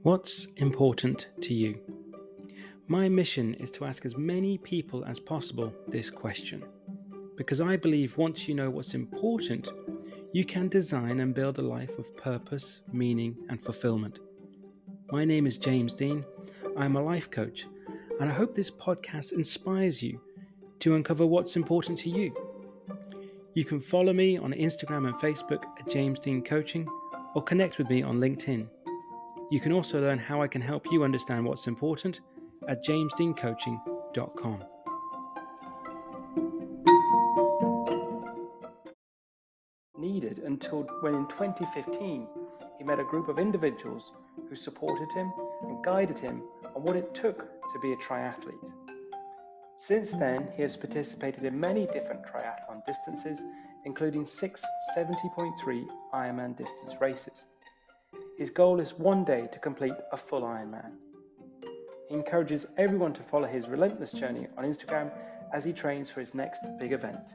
What's important to you? My mission is to ask as many people as possible this question, because I believe once you know what's important, you can design and build a life of purpose, meaning, and fulfillment. My name is James Dean. I'm a life coach, and I hope this podcast inspires you to uncover what's important to you. You can follow me on Instagram and Facebook at James Dean Coaching, or connect with me on LinkedIn. You can also learn how I can help you understand what's important at jamesdeancoaching.com. Needed until when in 2015 he met a group of individuals who supported him and guided him on what it took to be a triathlete. Since then, he has participated in many different triathlon distances, including 6 70.3 Ironman distance races. His goal is one day to complete a full Ironman. He encourages everyone to follow his relentless journey on Instagram as he trains for his next big event.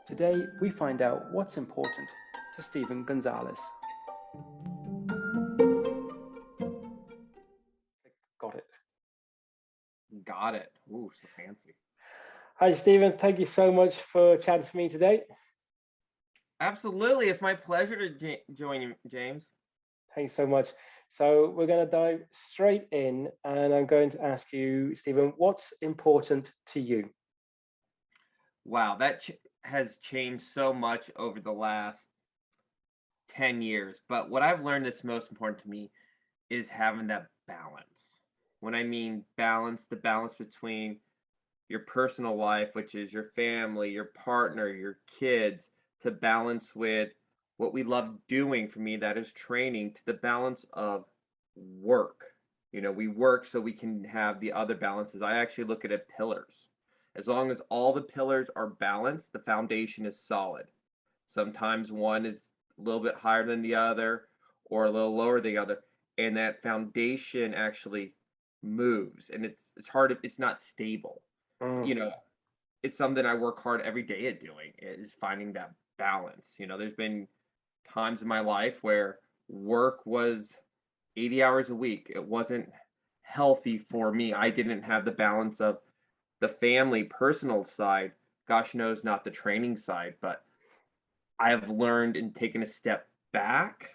Today, we find out what's important to Stephen Gonzalez. Got it. Got it. Ooh, so fancy. Hi, Stephen. Thank you so much for chatting to me today. Absolutely. It's my pleasure to join you, James. Thanks so much. So we're going to dive straight in, and I'm going to ask you, Stephen, what's important to you? Wow, that has changed so much over the last 10 years. But what I've learned that's most important to me is having that balance. When I mean balance, the balance between your personal life, which is your family, your partner, your kids, to balance with what we love doing. For me, that is training, to the balance of work. You know, we work so we can have the other balances. I actually look at it pillars. As long as all the pillars are balanced, the foundation is solid. Sometimes one is a little bit higher than the other or a little lower than the other, and that foundation actually moves, and it's hard, it's not stable. You know, it's something I work hard every day at doing, is finding that balance. You know, there's been times in my life where work was 80 hours a week. It wasn't healthy for me. I didn't have the balance of the family, personal side, gosh knows not the training side, but I have learned and taken a step back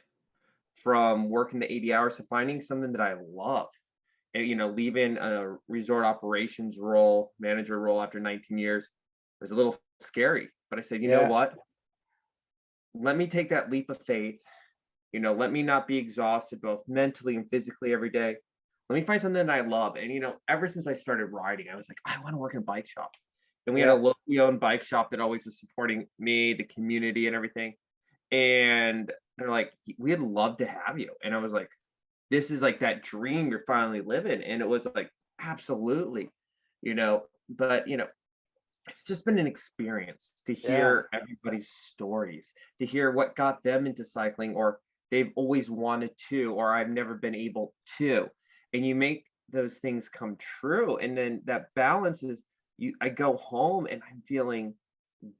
from working the 80 hours to finding something that I love. And, you know, leaving a resort operations role, manager role after 19 years was a little scary. But I said, you know what? Let me take that leap of faith. You know, let me not be exhausted both mentally and physically every day. Let me find something that I love. And, you know, ever since I started riding, I was like, I want to work in a bike shop. And we had a locally owned bike shop that always was supporting me, the community and everything. And they're like, we'd love to have you. And I was like, this is like that dream you're finally living. And it was like, absolutely, you know, but, you know, it's just been an experience to hear everybody's stories, to hear what got them into cycling, or they've always wanted to, or I've never been able to. And you make those things come true. And then that balance is, I go home and I'm feeling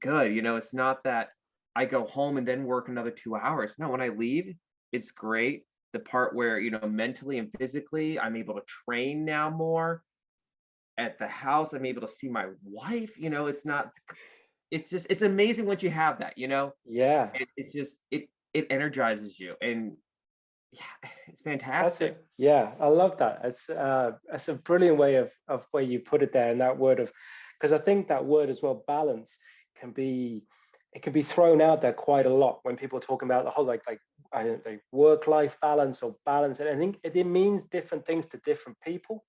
good. You know, it's not that I go home and then work another 2 hours. No, when I leave, it's great. The part where, you know, mentally and physically, I'm able to train now more. At the house, I'm able to see my wife. You know, it's just, it's amazing what you have that, you know? It just, it energizes you. And yeah, it's fantastic. I love that. It's a brilliant way of where you put it there, and that word of, because I think that word as well, balance, can be thrown out there quite a lot when people are talking about the whole like I don't know, work-life balance or balance. And I think it means different things to different people.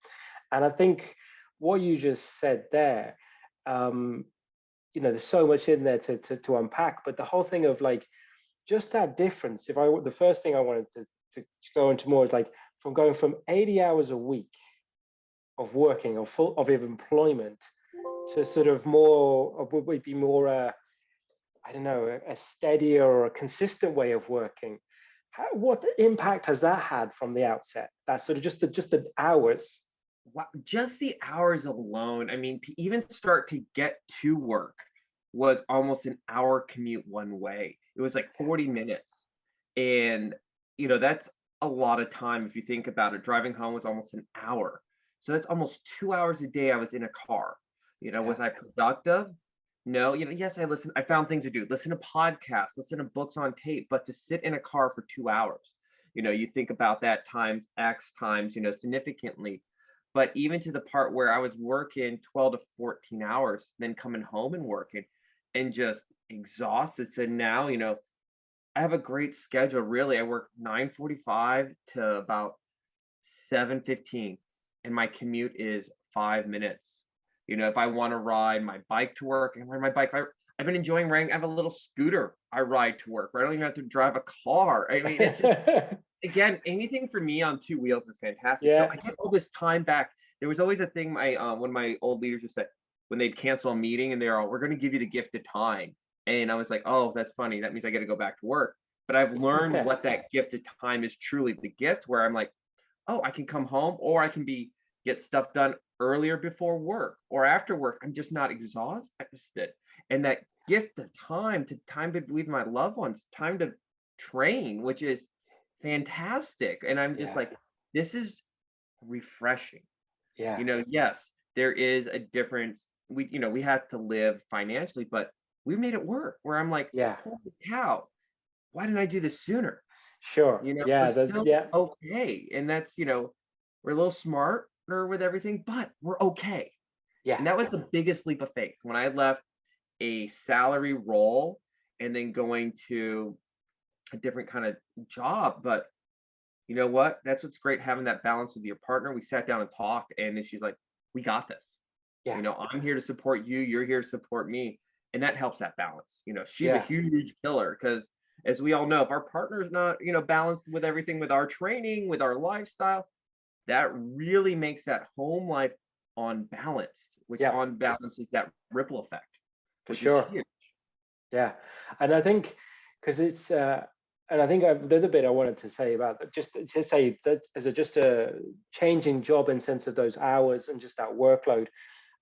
And I think what you just said there, you know, there's so much in there to unpack. But the whole thing of like just that difference. The first thing I wanted to go into more is like from going from 80 hours a week of working or full of employment to sort of more, would be more I don't know, a steadier or a consistent way of working. What impact has that had from the outset? That sort of just the hours. Wow, just the hours alone. I mean, to even start to get to work was almost an hour commute one way. It was like 40 minutes. And, you know, that's a lot of time if you think about it. Driving home was almost an hour. So that's almost 2 hours a day I was in a car. Yeah. Was I productive? No, yes, I found things to do, listen to podcasts, listen to books on tape, but to sit in a car for 2 hours, you think about that times X times, significantly. But even to the part where I was working 12 to 14 hours, then coming home and working and just exhausted. So now, I have a great schedule. Really, I work 9:45 to about 7:15, and my commute is 5 minutes. If I want to ride my bike to work, I can ride my bike. I've been enjoying riding. I have a little scooter I ride to work. Where I don't even have to drive a car. I mean, it's just again, anything for me on two wheels is fantastic. So Yeah. I get all this time back. There was always a thing my one of my old leaders just said when they'd cancel a meeting and they're all, "We're going to give you the gift of time," and I was like, "Oh, that's funny. That means I got to go back to work." But I've learned Yeah. what that gift of time is truly the gift. Where I'm like, oh, I can come home or I can get stuff done earlier before work or after work. I'm just not exhausted. And that gift of time to be with my loved ones, time to train, which is fantastic. And I'm just Yeah. like, this is refreshing. Yeah. Yes, there is a difference. We have to live financially, but we made it work where I'm like, Yeah. holy cow, why didn't I do this sooner? Sure. We're Yeah. still Yeah. okay. And that's, we're a little smarter with everything, but we're okay. Yeah. And that was the biggest leap of faith when I left a salary role and then going to a different kind of job. But you know what? That's what's great having that balance with your partner. We sat down and talked, and then she's like, we got this. Yeah. I'm here to support you. You're here to support me. And that helps that balance. She's a Yeah. huge pillar because as we all know, if our partner is not, balanced with everything, with our training, with our lifestyle, that really makes that home life unbalanced, which Yeah. unbalances that ripple effect, For which is sure. huge. Yeah. And I think because it's and I think the other bit I wanted to say about that, just to say that as just a changing job in sense of those hours and just that workload.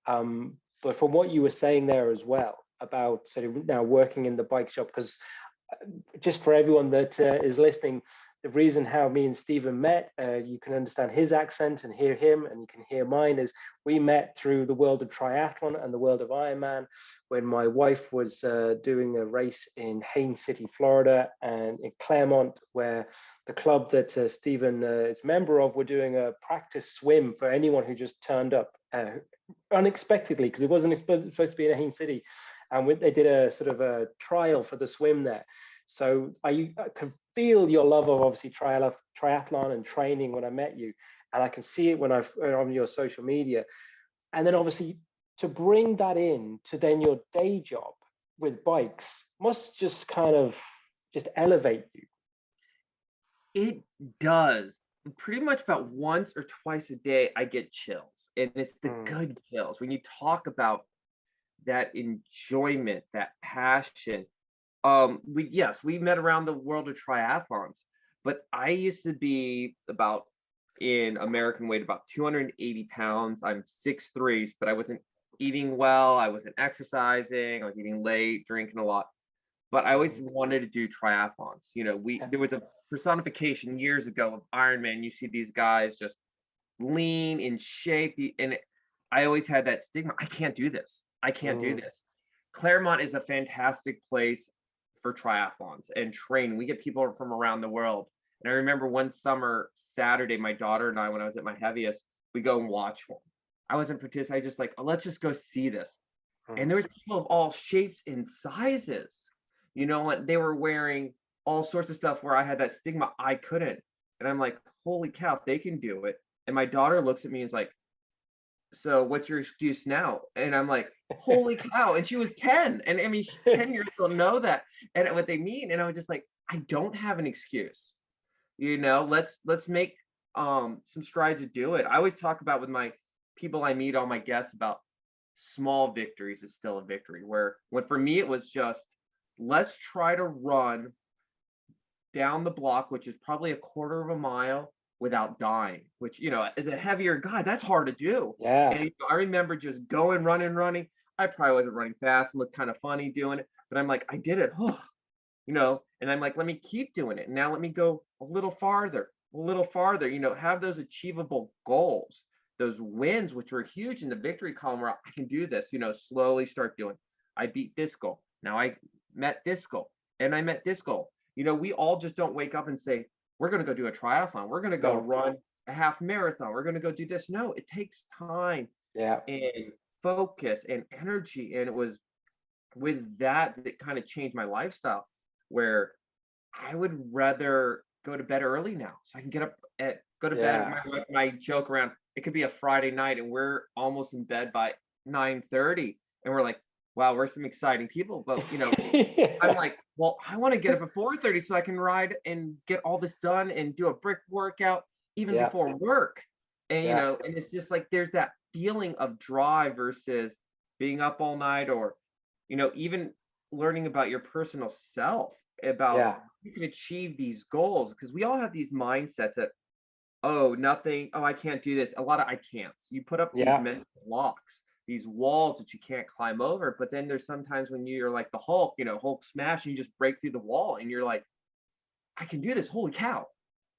But from what you were saying there as well about sort of now working in the bike shop, because just for everyone that is listening, the reason how me and Stephen met, you can understand his accent and hear him, and you can hear mine, is we met through the world of triathlon and the world of Ironman when my wife was doing a race in Haines City, Florida, and in Claremont, where the club that Stephen is a member of were doing a practice swim for anyone who just turned up unexpectedly, because it wasn't supposed to be in Haines City. And they did a sort of a trial for the swim there. So I could feel your love of obviously triathlon and training when I met you, and I can see it when on your social media. And then obviously to bring that in to then your day job with bikes must just kind of just elevate you. It does. Pretty much about once or twice a day, I get chills, and it's the good chills. When you talk about that enjoyment, that passion, we met around the world of triathlons, but I used to be about in American weight about 280 pounds. I'm 6'3", but I wasn't eating well, I wasn't exercising, I was eating late, drinking a lot. But I always wanted to do triathlons. There was a personification years ago of Ironman. You see these guys just lean in shape, and I always had that stigma. I can't do this. I can't do this. Claremont is a fantastic place for triathlons and training. We get people from around the world. And I remember one summer Saturday, my daughter and I, when I was at my heaviest, we go and watch one. I wasn't participating. I just like, oh, let's just go see this. And there was people of all shapes and sizes. What they were wearing all sorts of stuff where I had that stigma. I couldn't. And I'm like, holy cow, if they can do it. And my daughter looks at me and is like, so what's your excuse now? And I'm like, holy cow. And she was 10. And I mean, 10 years old know that and what they mean. And I was just like, I don't have an excuse. Let's make some strides to do it. I always talk about with my people I meet, all my guests, about small victories is still a victory. When for me, it was just, let's try to run down the block, which is probably a quarter of a mile, without dying, which, as a heavier guy, that's hard to do. Yeah. And I remember just going, running. I probably wasn't running fast and looked kind of funny doing it, but I'm like, I did it. And I'm like, let me keep doing it. Now let me go a little farther. a little farther, have those achievable goals, those wins, which are huge in the victory column where I can do this, slowly start doing. I beat this goal. Now I met this goal and I met this goal. We all just don't wake up and say, we're going to go do a triathlon. We're going to go No. run a half marathon. We're going to go do this. No, it takes time Yeah. and focus and energy. And it was with that kind of changed my lifestyle, where I would rather go to bed early now so I can go to bed. Yeah. My wife and I joke around. It could be a Friday night and we're almost in bed by 9:30, and we're like, wow, we're some exciting people. But I'm like, well, I want to get up at 4:30 so I can ride and get all this done and do a brick workout even Yeah. before work. And Yeah. and it's just like there's that feeling of drive versus being up all night, or even learning about your personal self, about Yeah. you can achieve these goals, because we all have these mindsets that, oh, nothing, oh, I can't do this. A lot of I can'ts. You put up these Yeah. mental blocks, these walls that you can't climb over. But then there's sometimes when you're like the Hulk, Hulk smash, and you just break through the wall and you're like, I can do this. Holy cow.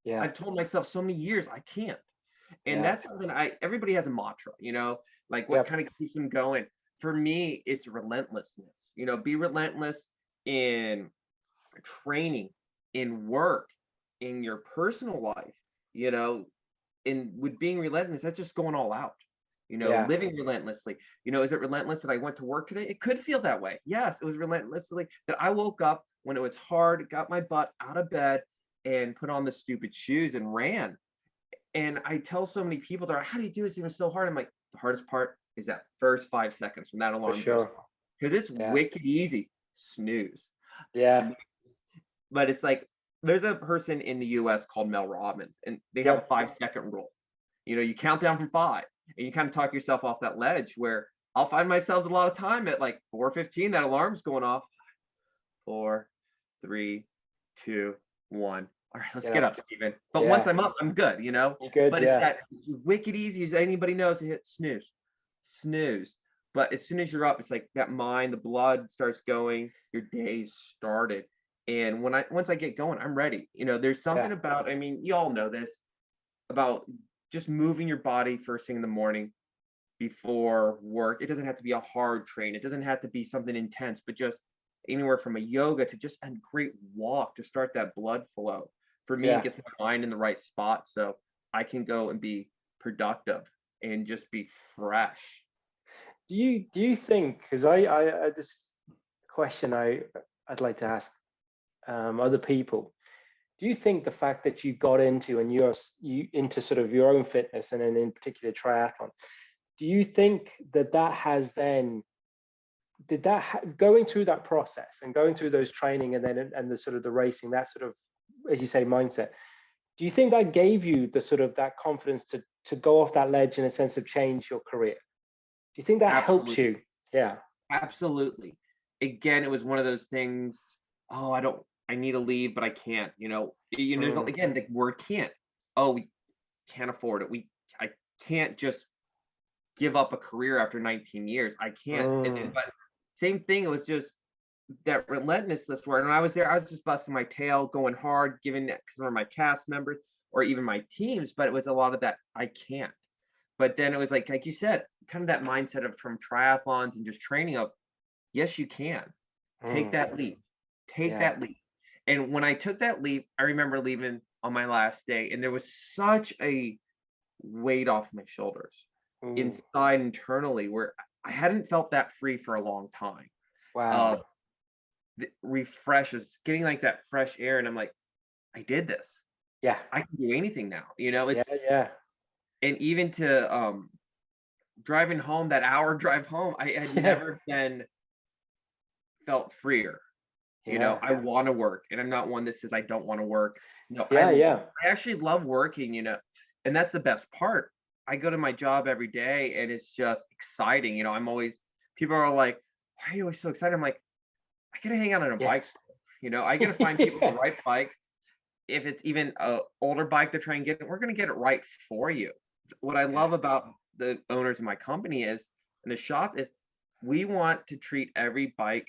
Yeah. I've told myself so many years I can't. And Yeah. that's something everybody has a mantra, like what Yep. kind of keeps them going. For me, it's relentlessness. Be relentless in training, in work, in your personal life, and with being relentless, that's just going all out, Yeah. living relentlessly. Is it relentless that I went to work today? It could feel that way. Yes, it was relentlessly that I woke up when it was hard, got my butt out of bed and put on the stupid shoes and ran. And I tell so many people, they're like, how do you do this? It was so hard. I'm like, the hardest part is that first 5 seconds when that For alarm goes sure. off. Because it's Yeah. wicked easy. Snooze. Yeah. But it's like, there's a person in the US called Mel Robbins, and they have a Yep. 5-second rule. You count down from 5, and you kind of talk yourself off that ledge, where I'll find myself a lot of time at like 4:15, that alarm's going off. 4, 3, 2, 1. All right, let's get up, Steven. But once Yeah. I'm up, I'm good, You're good. But it's Yeah. that wicked easy as anybody knows to hit snooze, snooze. But as soon as you're up, it's like that mind, the blood starts going, your day's started. And once I get going, I'm ready. There's something Yeah. about, I mean, you all know this, about just moving your body first thing in the morning before work. It doesn't have to be a hard train. It doesn't have to be something intense, but just anywhere from a yoga to just a great walk to start that blood flow. For me, Yeah. it gets my mind in the right spot so I can go and be productive and just be fresh. Do you think, because I this question I'd like to ask other people, do you think the fact that you got into and you into sort of your own fitness, and then in particular triathlon, do you think that has then, going through that process and going through those training and then and the sort of the racing, that sort of, as you say, mindset, do you think that gave you the sort of that confidence to go off that ledge in a sense of change your career? Do you think that helps Absolutely. you? Yeah. Absolutely. Again, it was one of those things, oh, I need to leave, but I can't, there's Mm. again the word can't. Oh, we can't afford it. I can't just give up a career after 19 years. I can't. Mm. But same thing, it was just that relentlessness where when I was there, I was just busting my tail, going hard, giving it some of my cast members or even my teams, but it was a lot of that I can't. But then it was like you said, kind of that mindset of from triathlons and just training of, yes, you can. Take Mm. that leap. Take Yeah. that leap. And when I took that leap, I remember leaving on my last day, and there was such a weight off my shoulders Mm. inside internally, where I hadn't felt that free for a long time. Wow. The refreshes, getting like that fresh air, and I'm like, I did this. Yeah. I can do anything now. Yeah. It's, Yeah. and even to driving home, that hour drive home, I had never been felt freer. Yeah. I want to work, and I'm not one that says I don't want to work. No, Yeah. Yeah. I actually love working, and that's the best part. I go to my job every day and it's just exciting. I'm always, people are like, why are you always so excited? I'm like, I gotta hang out on a Yeah. bike store. I gotta find people the right bike. If it's even a older bike to try and get it, we're gonna get it right for you. What I love about the owners of my company is, in the shop, is we want to treat every bike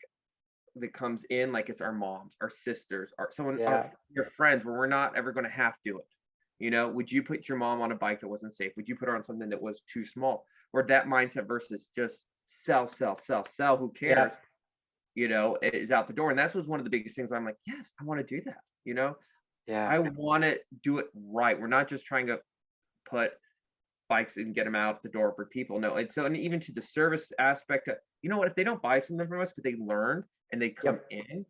that comes in like it's our moms, our sisters, our someone, Yeah. your friends, where we're not ever going to have to do it. You know, would you put your mom on a bike that wasn't safe? Would you put her on something that was too small? Or that mindset versus just sell, sell, sell, sell, who Yeah. cares? You know, is out the door. And that was one of the biggest things where I'm like, yes, I want to do that. You know, Yeah. I want to do it right. We're not just trying to put bikes and get them out the door for people. No, and so, and even to the service aspect of, you know what, if they don't buy something from us, but they learn and they come Yep. in,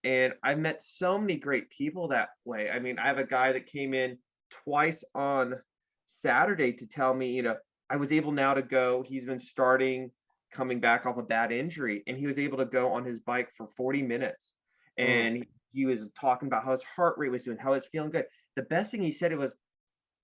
and I've met so many great people that way. I mean, I have a guy that came in twice on Saturday to tell me, you know, I was able now to go. He's been starting coming back off a bad injury, and he was able to go on his bike for 40 minutes. Mm. And he was talking about how his heart rate was doing, how it's feeling good. The best thing he said, it was,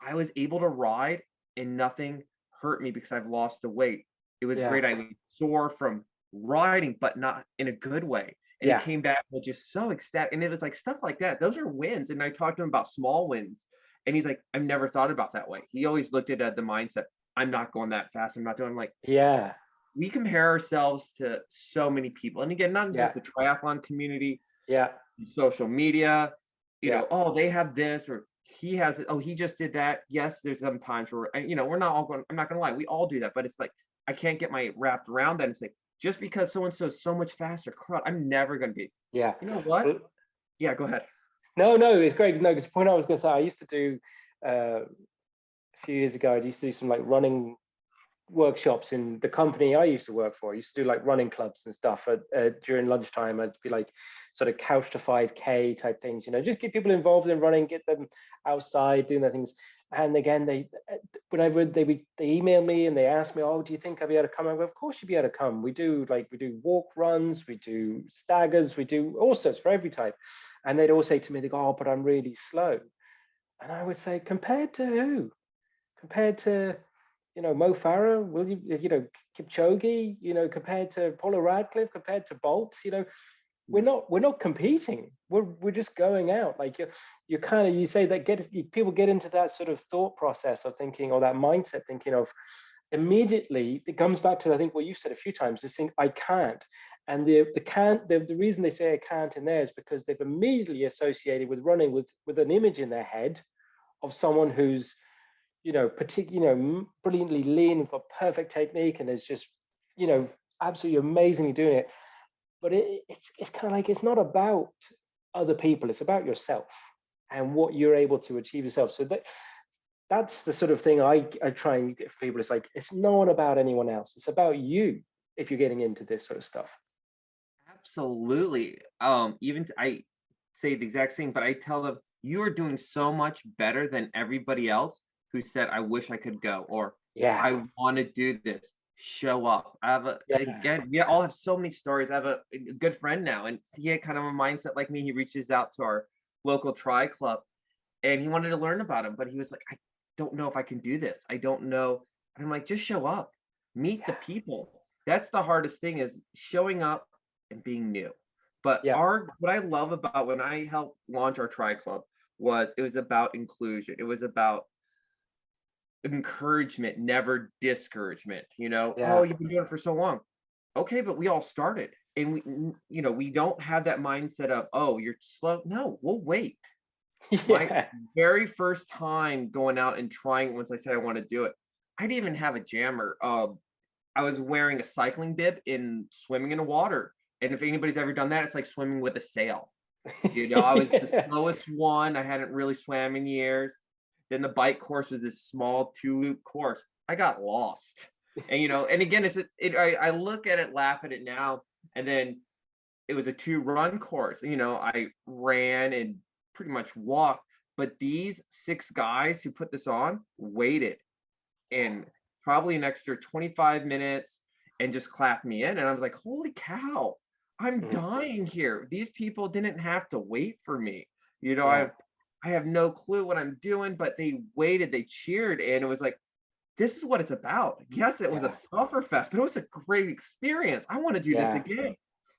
I was able to ride and nothing hurt me because I've lost the weight. It was Yeah. great. I was sore from riding, but not in a good way. And he Yeah. came back with just so ecstatic. And it was like stuff like that. Those are wins. And I talked to him about small wins. And he's like, I've never thought about that way. He always looked at the mindset, I'm not going that fast. I'm not doing. I'm like, Yeah. we compare ourselves to so many people. And again, not Yeah. just the triathlon community, Yeah. social media, you Yeah. know, oh, they have this or he has it. Oh, he just did that. Yes, there's some times where, and, you know, we're not all going, I'm not going to lie, we all do that. But it's like, I can't get my wrapped around that. It's like, just because so and so's so much faster, crud, I'm never going to be. Yeah. You know what? Well, Yeah, go ahead. no, it's great. No, because the point I was going to say, I used to do a few years ago. I used to do some like running workshops in the company I used to work for. I used to do like running clubs and stuff during lunchtime. I'd be like sort of couch to 5K type things, you know, just get people involved in running, get them outside doing their things. And again, whenever they email me and they ask me, oh, do you think I'll be able to come? I go, of course you'll be able to come. We do walk runs, we do staggers, we do all sorts for every type. And they'd all say to me, they go, oh, but I'm really slow. And I would say, compared to who? Compared to, you know, Mo Farah, will you know, Kipchoge, you know, compared to Paula Radcliffe, compared to Bolt, you know, we're not competing. We're just going out. Like you're kind of, you say that people get into that sort of thought process of thinking, or that mindset thinking of, immediately it comes back to, I think what you've said a few times, this thing, I can't. And the reason they say I can't in there is because they've immediately associated with running with an image in their head of someone who's, you know, brilliantly lean and got perfect technique and is just, you know, absolutely amazingly doing it. But it's kind of like, it's not about other people, it's about yourself and what you're able to achieve yourself. So that's the sort of thing I try and get for people. It's like, it's not about anyone else, it's about you if you're getting into this sort of stuff. Absolutely. I say the exact same, but I tell them, you are doing so much better than everybody else who said, I wish I could go, or Yeah. I want to do this. Show up. Yeah. Again, we all have so many stories. I have a good friend now, and he had kind of a mindset like me. He reaches out to our local tri club and he wanted to learn about him, but he was like, I don't know if I can do this. I don't know. And I'm like, just show up, meet the Yeah. people. That's the hardest thing, is showing up and being new. But Yeah. what I love about when I helped launch our tri club was, it was about inclusion. It was about encouragement, never discouragement. You know, oh, Yeah. you've been doing it for so long. Okay, but we all started. And you know, we don't have that mindset of, oh, you're slow. No, we'll wait. My Yeah. very first time going out and trying, once I said I want to do it, I didn't even have a jammer. I was wearing a cycling bib in swimming in the water. And if anybody's ever done that, it's like swimming with a sail. You know, I was the Yeah. slowest one. I hadn't really swam in years. Then the bike course was this small 2-loop course. I got lost. And, you know, and again, I look at it, laugh at it now. And then it was a 2-run course. You know, I ran and pretty much walked. But these 6 guys who put this on waited and probably an extra 25 minutes and just clapped me in. And I was like, holy cow, I'm Mhm. dying here. These people didn't have to wait for me. You know, Yeah. I have no clue what I'm doing, but they waited, they cheered, and it was like, this is what it's about. Yes, it was a Yeah. suffer fest, but it was a great experience. I want to do this Yeah. again.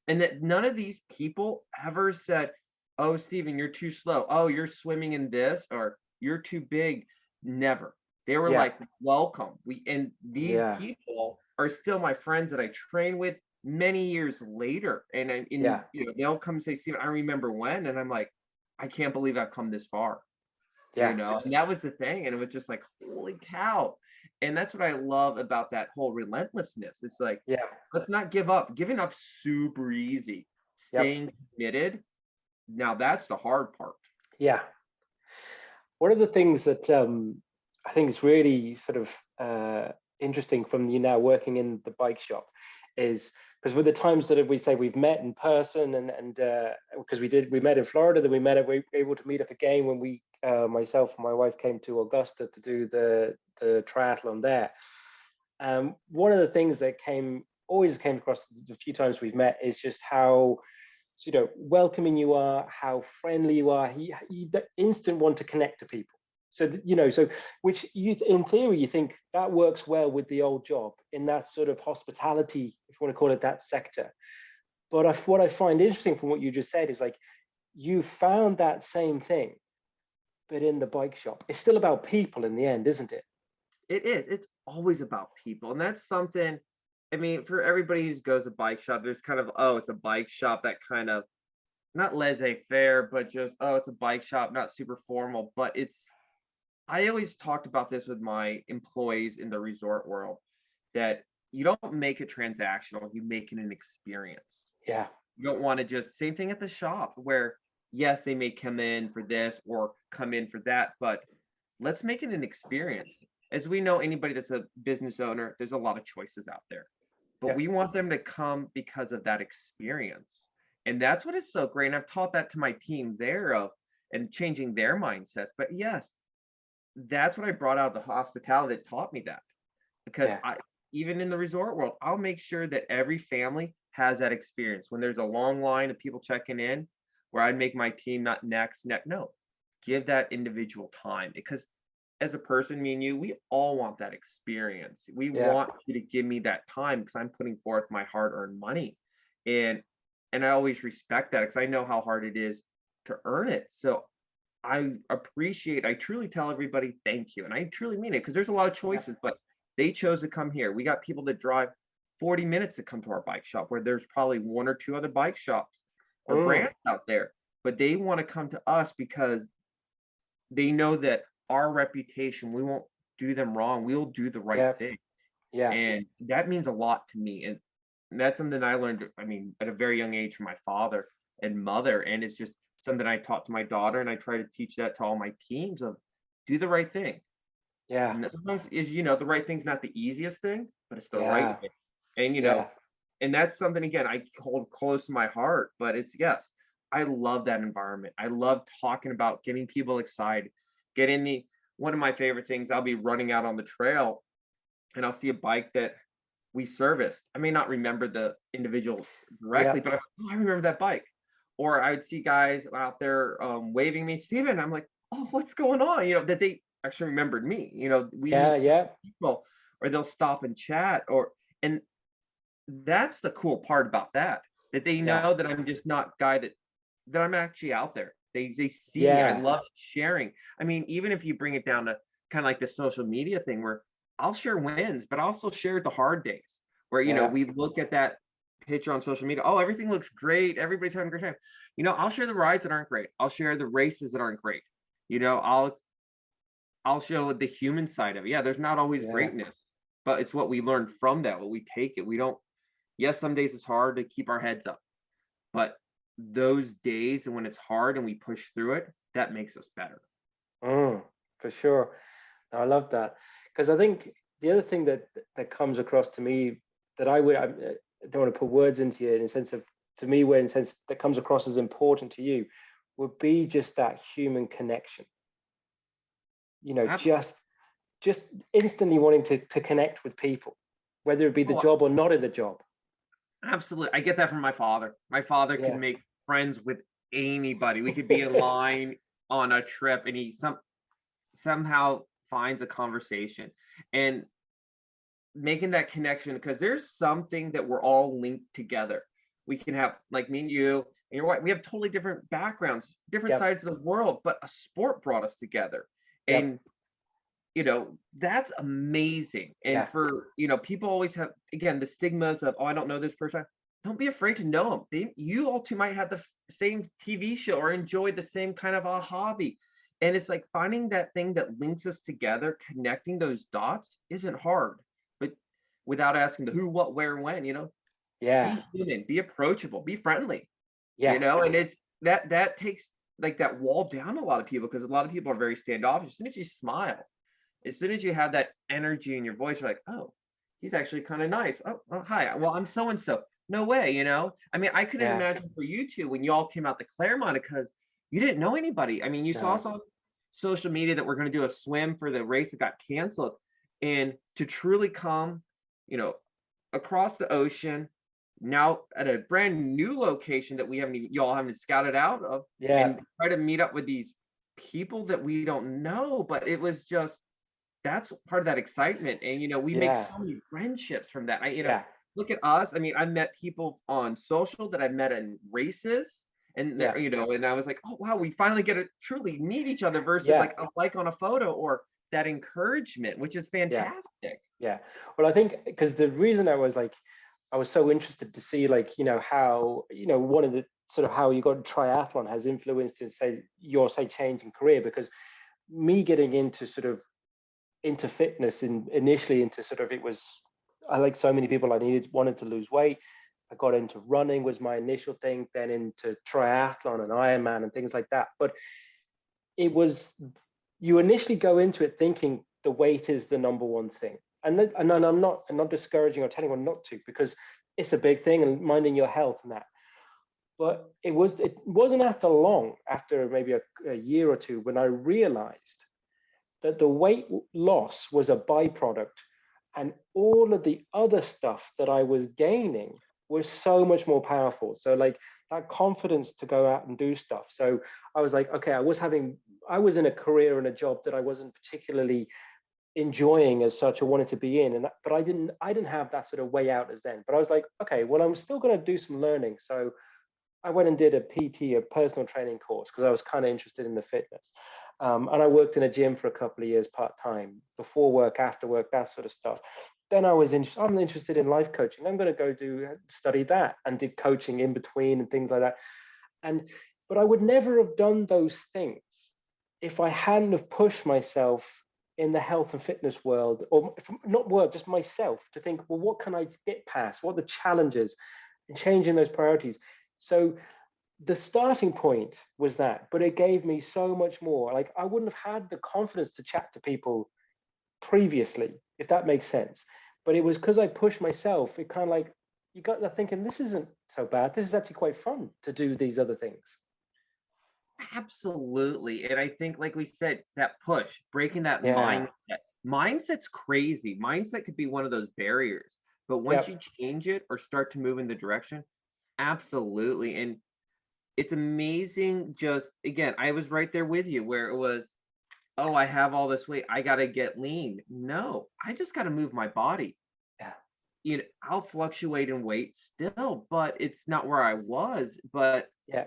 And that none of these people ever said, oh, Steven, you're too slow. Oh, you're swimming in this, or you're too big. Never. They were Yeah. like, welcome. And these Yeah. people are still my friends that I train with many years later. And Yeah. you know, they'll come and say, Steven, I remember when, and I'm like, I can't believe I've come this far. you Yeah. know, and that was the thing. And it was just like, holy cow. And that's what I love about that whole relentlessness. It's like, Yeah. let's not give up. Giving up super easy. Yep. Staying committed. Now that's the hard part. Yeah. One of the things that I think is really sort of interesting from you now working in the bike shop is because with the times that we say we've met in person and because we met in Florida, then we were able to meet up again when we myself and my wife came to Augusta to do the triathlon there. One of the things that always came across the few times we've met is just how welcoming you are, how friendly you are. You the instant want to connect to people. So which in theory you think that works well with the old job in that sort of hospitality, if you want to call it that sector. But what I find interesting from what you just said is like you found that same thing, but in the bike shop. It's still about people in the end, isn't it? It is. It's always about people. And that's something, I mean, for everybody who goes to bike shop, there's kind of, oh, it's a bike shop, that kind of not laissez-faire, but just, oh, it's a bike shop, not super formal. But I always talked about this with my employees in the resort world, that you don't make it transactional, you make it an experience. Yeah. You don't want to just, same thing at the shop where, yes, they may come in for this or come in for that, but let's make it an experience. As we know, anybody that's a business owner, there's a lot of choices out there, but Yeah. we want them to come because of that experience. And that's what is so great. And I've taught that to my team there and changing their mindsets. But yes, that's what I brought out of the hospitality that taught me that. Because Yeah. even in the resort world, I'll make sure that every family has that experience. When there's a long line of people checking in, where I make my team not next, no, give that individual time. Because as a person, me and you, we all want that experience. We Yeah. want you to give me that time because I'm putting forth my hard-earned money. And I always respect that because I know how hard it is to earn it. So I truly tell everybody thank you. And I truly mean it because there's a lot of choices, but they chose to come here. We got people that drive 40 minutes to come to our bike shop where there's probably one or two other bike shops or brands out there, but they want to come to us because they know that our reputation, we won't do them wrong. We'll do the right thing. Yeah. And that means a lot to me. And that's something I learned, I mean, at a very young age from my father and mother. And it's just something I taught to my daughter. And I try to teach that to all my teams of do the right thing. Yeah. And sometimes the right thing's not the easiest thing, but it's the right thing. And, and that's something, again, I hold close to my heart, but yes, I love that environment. I love talking about getting people excited, one of my favorite things, I'll be running out on the trail and I'll see a bike that we serviced. I may not remember the individual directly, but I remember that bike. Or I'd see guys out there waving me, Steven. I'm like, oh, what's going on? That they actually remembered me. We meet people, or they'll stop and chat, and that's the cool part about that they know that I'm just not guy that I'm actually out there. They see me. I love sharing. I mean, even if you bring it down to kind of like the social media thing where I'll share wins, but I also share the hard days where, we look at that picture on social media. Oh, everything looks great. Everybody's having a great time. I'll share the rides that aren't great. I'll share the races that aren't great. I'll show the human side of it. Yeah, there's not always greatness, but it's what we learn from that, what we take it. Yes, some days it's hard to keep our heads up, but those days and when it's hard and we push through it, that makes us better. For sure. I love that. Because I think the other thing that comes across to me that I don't want to put words into you in a sense of, to me, where in a sense that comes across as important to you would be just that human connection. Just instantly wanting to connect with people, whether it be the job or not in the job. Absolutely. I get that from my father. My father can make friends with anybody. We could be in line on a trip and he somehow finds a conversation and making that connection, because there's something that we're all linked together. We can have, like me and you and your wife, we have totally different backgrounds, different sides of the world, but a sport brought us together. And that's amazing. And for people always have, again, the stigmas of, oh, I don't know this person. Don't be afraid to know them. You all two might have the same TV show or enjoy the same kind of a hobby. And it's like finding that thing that links us together, connecting those dots isn't hard, but without asking the who, what, where, and when, Yeah. be human, be approachable, be friendly, Yeah. and it's that takes like that wall down a lot of people because a lot of people are very standoffish. As soon as you smile, as soon as you have that energy in your voice, you're like, oh, he's actually kind of nice. Oh, hi. Well, I'm so and so. No way. I mean, I couldn't Yeah. imagine for you two when you all came out to Claremont because you didn't know anybody. I mean, you saw No. us on social media that we're going to do a swim for the race that got canceled, and to truly come, you know, across the ocean, now at a brand new location that we haven't even, y'all haven't scouted out of, Yeah. and try to meet up with these people that we don't know. But it was just that's part of that excitement. And we make Yeah. so many friendships from that. Yeah. Look at us. I mean, I met people on social that I met in races. And Yeah. and I was like, oh wow, we finally get to truly meet each other versus Yeah. like a like on a photo or that encouragement, which is Yeah. fantastic. Yeah. Well, I think because the reason I was so interested to see, like, how, one of the sort of how you got triathlon has influenced in, say, your, say, change in career, because me getting into sort of into fitness initially into sort of, it was, I, like so many people, wanted to lose weight. I got into running was my initial thing, then into triathlon and Ironman and things like that. But it was, you initially go into it thinking the weight is the number one thing. And I'm not discouraging or telling anyone not to, because it's a big thing, and minding your health and that. But it wasn't after maybe a year or two, when I realized that the weight loss was a byproduct, and all of the other stuff that I was gaining was so much more powerful. So, like, that confidence to go out and do stuff. So I was like, okay, I was in a career and a job that I wasn't particularly enjoying as such, or wanted to be in, but I didn't have that sort of way out as then. But I was like, okay, well, I'm still going to do some learning. So I went and did a PT, a personal training course, because I was kind of interested in the fitness. And I worked in a gym for a couple of years part time, before work, after work, that sort of stuff. Then I'm interested in life coaching. I'm going to go study that, and did coaching in between and things like that. But I would never have done those things if I hadn't have pushed myself in the health and fitness world, or not world, just myself, to think, well, what can I get past? What are the challenges, and changing those priorities? So the starting point was that, but it gave me so much more. Like, I wouldn't have had the confidence to chat to people previously, if that makes sense. But it was because I pushed myself. It kind of like, you got to thinking, this isn't so bad. This is actually quite fun to do these other things. Absolutely. And I think, like we said, that push, breaking that Yeah. mindset's crazy. Mindset could be one of those barriers. But once you Yep. change it or start to move in the direction, absolutely. And it's amazing. Just again, I was right there with you where it was, oh, I have all this weight. I got to get lean. No, I just got to move my body. Yeah. I'll fluctuate in weight still, but it's not where I was. But Yeah.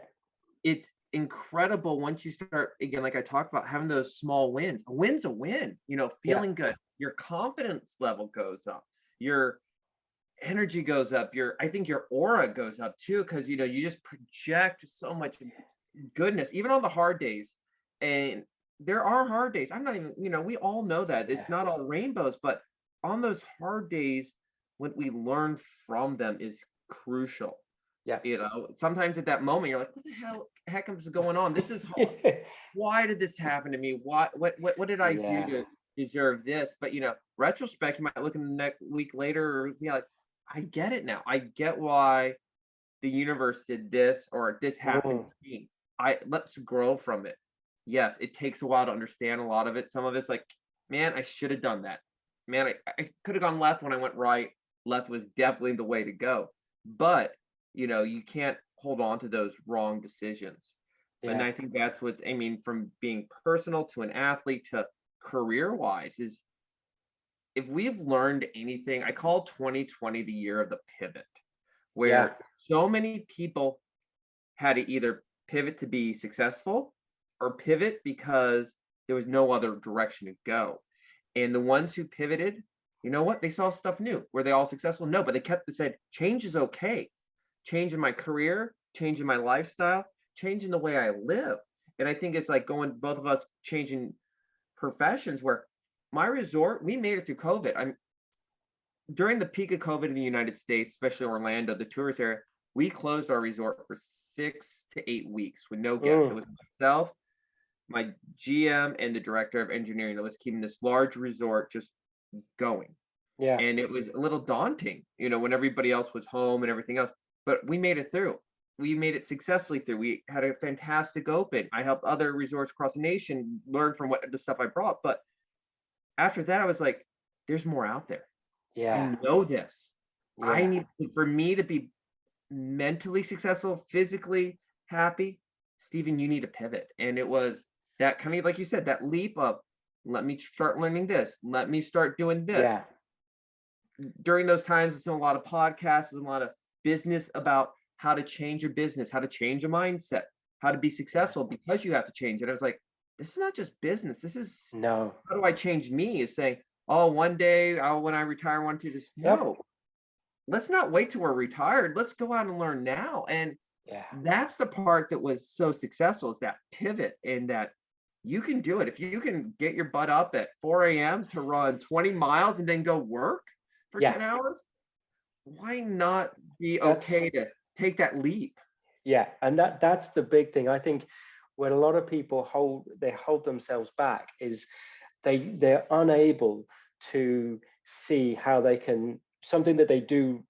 it's incredible once you start, again, like I talked about, having those small wins. A win's a win, Yeah. feeling good. Your confidence level goes up. Your energy goes up. I think your aura goes up too, because you just project so much goodness, even on the hard days. And there are hard days. I'm not even, we all know that Yeah. it's not all rainbows, but on those hard days, what we learn from them is crucial. Yeah. Sometimes at that moment you're like, what the heck is going on? This is hard. Why did this happen to me? What did I do Yeah. to deserve this? But retrospect, you might look in the next week later, or like, I get it now. I get why the universe did this, or this happened Mm. to me. Let's grow from it. Yes, it takes a while to understand a lot of it. Some of it's like, man, I should have done that. Man, I could have gone left when I went right. Left was definitely the way to go. But you can't hold on to those wrong decisions. And Yeah. I think that's what I mean, from being personal to an athlete to career wise, is if we've learned anything, I call 2020 the year of the pivot, Yeah. where so many people had to either pivot to be successful or pivot because there was no other direction to go. And the ones who pivoted, you know what? They saw stuff new. Were they all successful? No, but they said, change is okay. Change in my career, change in my lifestyle, change in the way I live. And I think it's like going, both of us changing professions, where my resort, we made it through COVID. I'm during the peak of COVID in the United States, especially Orlando, the tourist area, we closed our resort for 6 to 8 weeks with no guests. It Mm, was myself, my GM, and the director of engineering that was keeping this large resort just going. yeah, And it was a little daunting, when everybody else was home and everything else. But we made it through. We made it successfully through. We had a fantastic open. I helped other resorts across the nation learn from what the stuff I brought. But after that, I was like, there's more out there. I yeah, know this. I yeah, need for me to be mentally successful, physically happy. Stephen, you need to pivot. And it was that kind of, like you said, that leap of, let me start learning this. Let me start doing this. yeah, During those times, it's a lot of podcasts, and a lot of business about how to change your business, how to change a mindset, how to be yeah. successful because you have to change it. I was like, this is not just business. This is, No. how do I change me? Is saying, oh, one day, when I retire, I want to do this. Yep. No, let's not wait till we're retired. Let's go out and learn now. And Yeah. that's the part that was so successful, is that pivot, and that you can do it. If you can get your butt up at 4 a.m. to run 20 miles and then go work for Yeah. 10 hours, why not be That's okay to take that leap? yeah. And that's the big thing. I think when a lot of people hold themselves back is they're unable to see how they can something that they do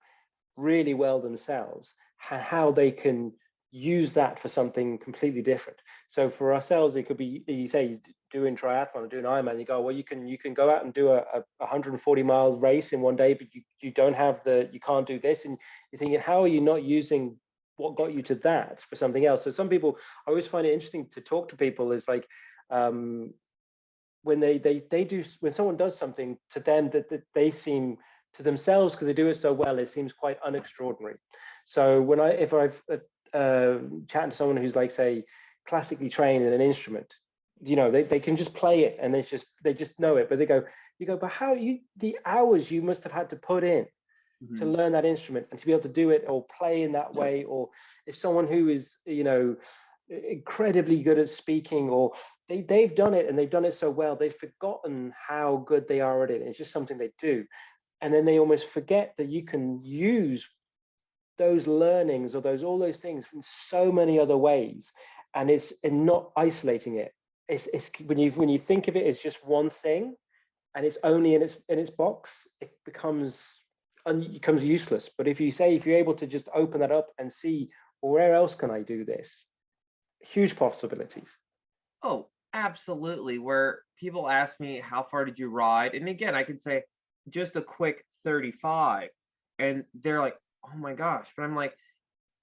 really well themselves, how they can use that for something completely different. So for ourselves, it could be, you say, doing triathlon or doing Ironman. You go, well, you can go out and do a 140-mile race in one day, but you don't have you can't do this, and you're thinking, how are you not using what got you to that for something else? So some people, I always find it interesting to talk to people, is like, when they do, when someone does something to them that they seem to themselves, because they do it so well, it seems quite unextraordinary. So when if I've chatting to someone who's, like, say, classically trained in an instrument, they can just play it and they just know it, but you go, but the hours you must have had to put in to Mhm. learn that instrument and to be able to do it or play in that way. Or if someone who is, incredibly good at speaking, or they've done it and they've done it so well, they've forgotten how good they are at it. It's just something they do. And then they almost forget that you can use those learnings or all those things in so many other ways. And it's and not isolating it. It's when you think of it as just one thing, and it's only in its box, it becomes useless. But if you're able to just open that up and see, well, where else can I do this? Huge possibilities. Oh, absolutely. Where people ask me, how far did you ride? And again, I can say just a quick 35. And they're like, oh my gosh. But I'm like,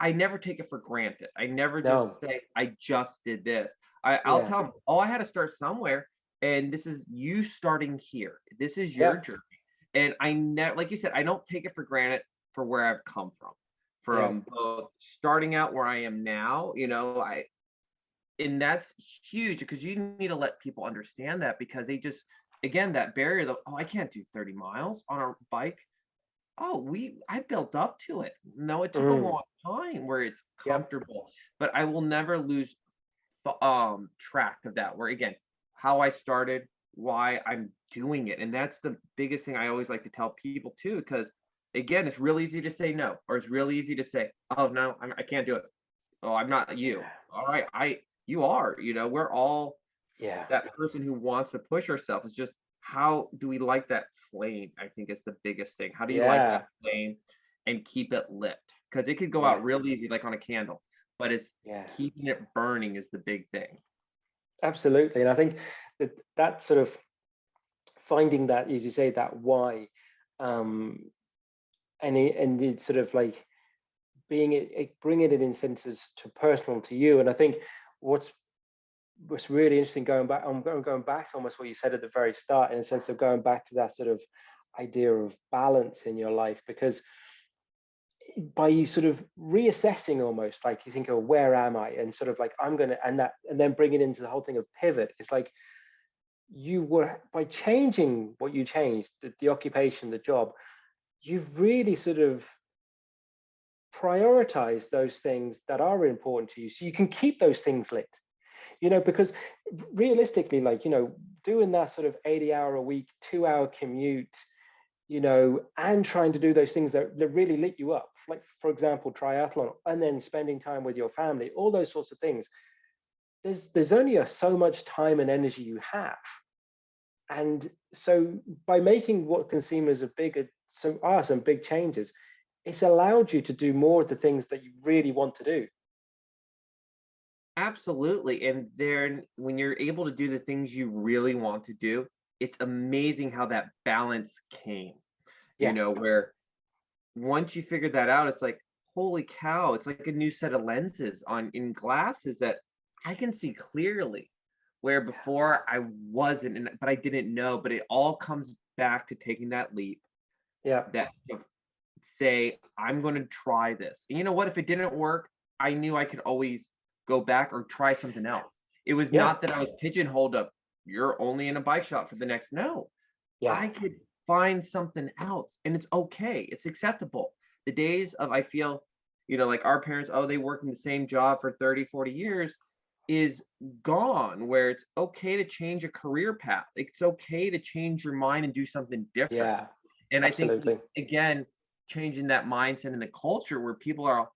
I never take it for granted. I never just No. say, I just did this. I'll Yeah. tell them, oh, I had to start somewhere. And this is you starting here. This is your Yep. journey. And I never, like you said, I don't take it for granted for where I've come Yeah. from both starting out where I am now, and that's huge, because you need to let people understand that, because they just, again, that barrier, oh, I can't do 30 miles on a bike. Oh, I built up to it. No, it took a Mm. long time where it's Yep. comfortable, but I will never lose track of that, where again, how I started, why I'm doing it. And that's the biggest thing I always like to tell people too, because again, it's real easy to say no, or it's real easy to say, oh no, I can't do it. Oh, I'm not you. Yeah. All right, you are. We're all Yeah. that person who wants to push ourselves. It's just, how do we light that flame? I think is the biggest thing. How do you light that Yeah. flame and keep it lit? Because it could go Yeah. out real easy, like on a candle, but it's Yeah. keeping it burning is the big thing. Absolutely. And I think that sort of finding that, as you say, that why, um, and it's sort of like bringing it in senses to personal to you. And I think what's really interesting, going back to almost what you said at the very start, in a sense of going back to that sort of idea of balance in your life, because by you sort of reassessing, almost like you think, oh, where am I, and sort of like, I'm gonna, and then bring it into the whole thing of pivot. It's like, you were, by changing what you changed, the occupation, the job, you've really sort of prioritize those things that are important to you, so you can keep those things lit. because realistically, like, doing that sort of 80-hour a week, 2-hour commute, and trying to do those things that really lit you up, like, for example, triathlon, and then spending time with your family, all those sorts of things. There's only so much time and energy you have. And so by making what can seem as some big changes, it's allowed you to do more of the things that you really want to do. Absolutely. And then when you're able to do the things you really want to do, it's amazing how that balance came, Yeah, where once you figure that out, it's like, holy cow, it's like a new set of lenses in glasses that I can see clearly, where before I wasn't, but I didn't know. But it all comes back to taking that leap, yeah, that say, I'm going to try this. And you know what? If it didn't work, I knew I could always go back or try something else. It was yeah, not that I was pigeonholed up. You're only in a bike shop for the next. No, yeah, I could find something else, and it's okay. It's acceptable. The days of, I feel, like our parents, oh, they worked in the same job for 30, 40 years is gone, where it's okay to change a career path. It's okay to change your mind and do something different. yeah, And I think, absolutely. again, changing that mindset in the culture where people are,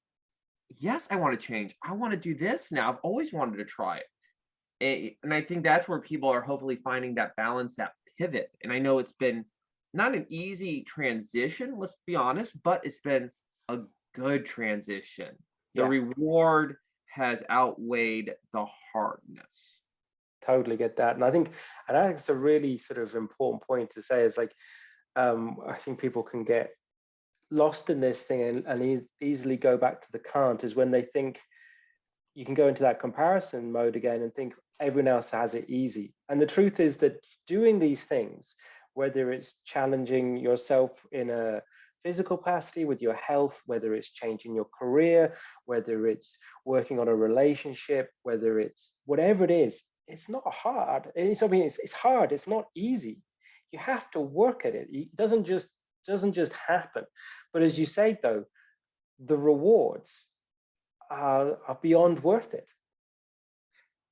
yes, I want to change. I want to do this now. I've always wanted to try it. And I think that's where people are hopefully finding that balance, that pivot. And I know it's been not an easy transition, let's be honest, but it's been a good transition. The Yeah, reward has outweighed the hardness. totally get that. And I think it's a really sort of important point to say is like, I think people can get lost in this thing and easily go back to the can't, is when they think you can go into that comparison mode again and think everyone else has it easy. And the truth is that doing these things, whether it's challenging yourself in a physical capacity with your health, whether it's changing your career, whether it's working on a relationship, whether it's whatever it is, it's not hard. It's hard. It's not easy. You have to work at it. It doesn't just happen. But as you say, though, the rewards are beyond worth it.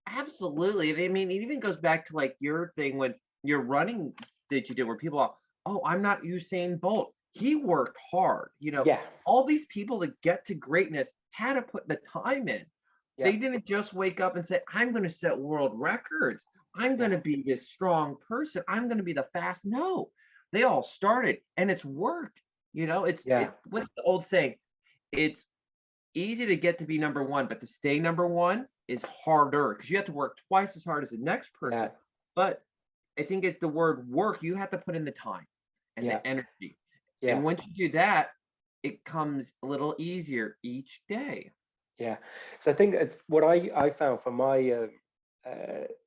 Absolutely. And I mean, it even goes back to like your thing when you're running that you did where people are, oh, I'm not Usain Bolt. He worked hard. Yeah, All these people to get to greatness had to put the time in. yeah, They didn't just wake up and say, I'm going to set world records. I'm going yeah, to be this strong person. I'm going to be the fast. No, they all started and it's worked. yeah, What's the old saying? It's easy to get to be number one, but to stay number one is harder because you have to work twice as hard as the next yeah, person. But I think it's the word work, you have to put in the time and yeah, the energy. yeah, And once you do that, it comes a little easier each day. yeah. So I think it's what I found from my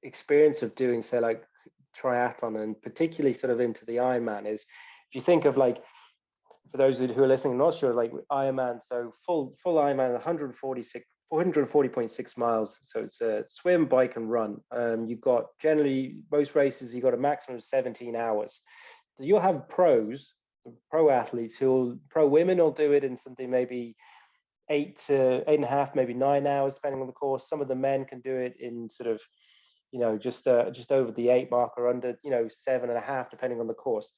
experience of doing, say, like triathlon, and particularly sort of into the Ironman, is if you think of, like, for those who are listening, not sure, like Ironman, so full Ironman, 440.6 miles. So it's a swim, bike, and run. You've got, generally most races, you've got a maximum of 17 hours. So you'll have pro athletes pro women will do it in something maybe 8 to 8.5, maybe 9 hours, depending on the course. Some of the men can do it in sort of, just over the 8 mark, or under, 7.5, depending on the course.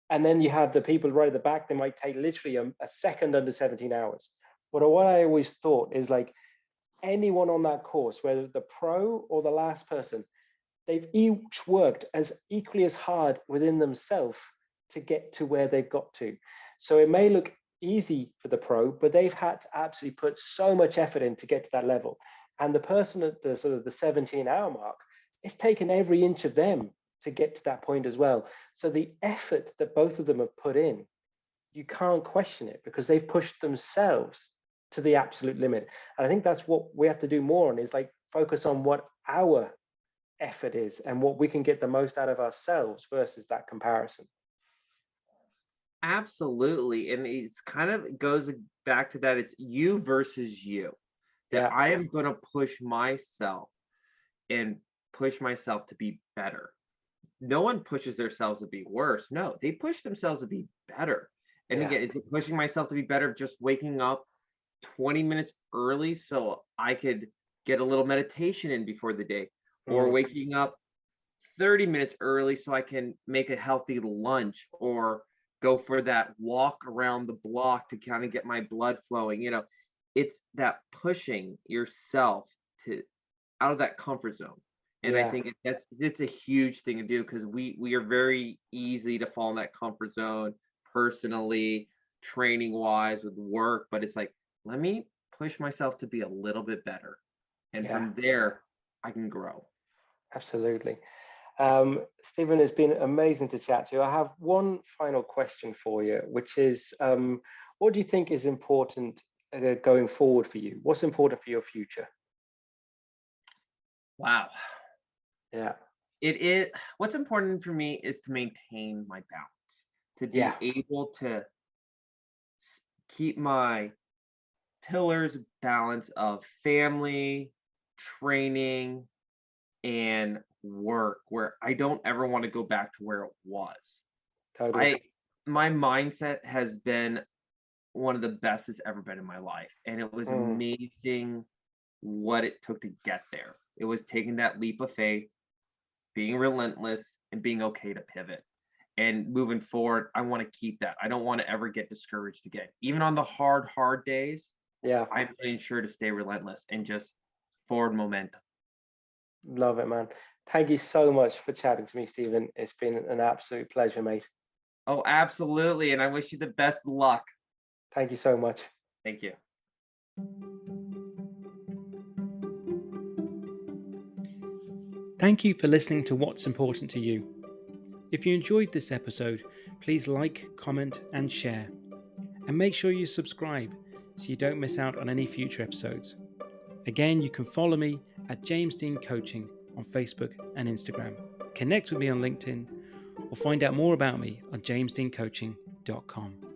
And then you have the people right at the back, they might take literally a second under 17 hours. But what I always thought is, like, anyone on that course, whether the pro or the last person, they've each worked as equally as hard within themselves to get to where they've got to. So it may look easy for the pro, but they've had to absolutely put so much effort in to get to that level. And the person at the sort of the 17-hour mark, it's taken every inch of them to get to that point as well. So the effort that both of them have put in, you can't question it, because they've pushed themselves to the absolute limit. And I think that's what we have to do more on, is like focus on what our effort is and what we can get the most out of ourselves versus that comparison. Absolutely. And it's kind of, it goes back to that. It's you versus you. That Yeah, I am going to push myself and push myself to be better. No one pushes themselves to be worse. No, they push themselves to be better. And yeah, again, is it pushing myself to be better just waking up 20 minutes early so I could get a little meditation in before the day, or Mm. waking up 30 minutes early so I can make a healthy lunch, or go for that walk around the block to kind of get my blood flowing. It's that pushing yourself to out of that comfort zone. And I Yeah, think it's a huge thing to do, because we are very easy to fall in that comfort zone personally, training wise, with work. But it's like, let me push myself to be a little bit better. And yeah, from there, I can grow. absolutely. Stephen, it's been amazing to chat to you. I have one final question for you, which is, what do you think is important going forward for you? What's important for your future? Wow. Yeah, It is what's important for me is to maintain my balance, to yeah, be able to keep my pillars balance of family, training, and work, where I don't ever want to go back to where it was. totally. I My mindset has been one of the best it's ever been in my life, and it was Mm, amazing what it took to get there. It was taking that leap of faith, being relentless, and being okay to pivot. And moving forward, I want to keep that. I don't want to ever get discouraged again. Even on the hard days, yeah, I'm going to ensure to stay relentless and just forward momentum. love it, man. Thank you so much for chatting to me, Stephen. It's been an absolute pleasure, mate. Oh, absolutely. And I wish you the best luck. Thank you so much. Thank you. Thank you for listening to What's Important to You. If you enjoyed this episode, please like, comment, and share. And make sure you subscribe so you don't miss out on any future episodes. Again, you can follow me at James Dean Coaching on Facebook and Instagram. Connect with me on LinkedIn or find out more about me on jamesdeancoaching.com.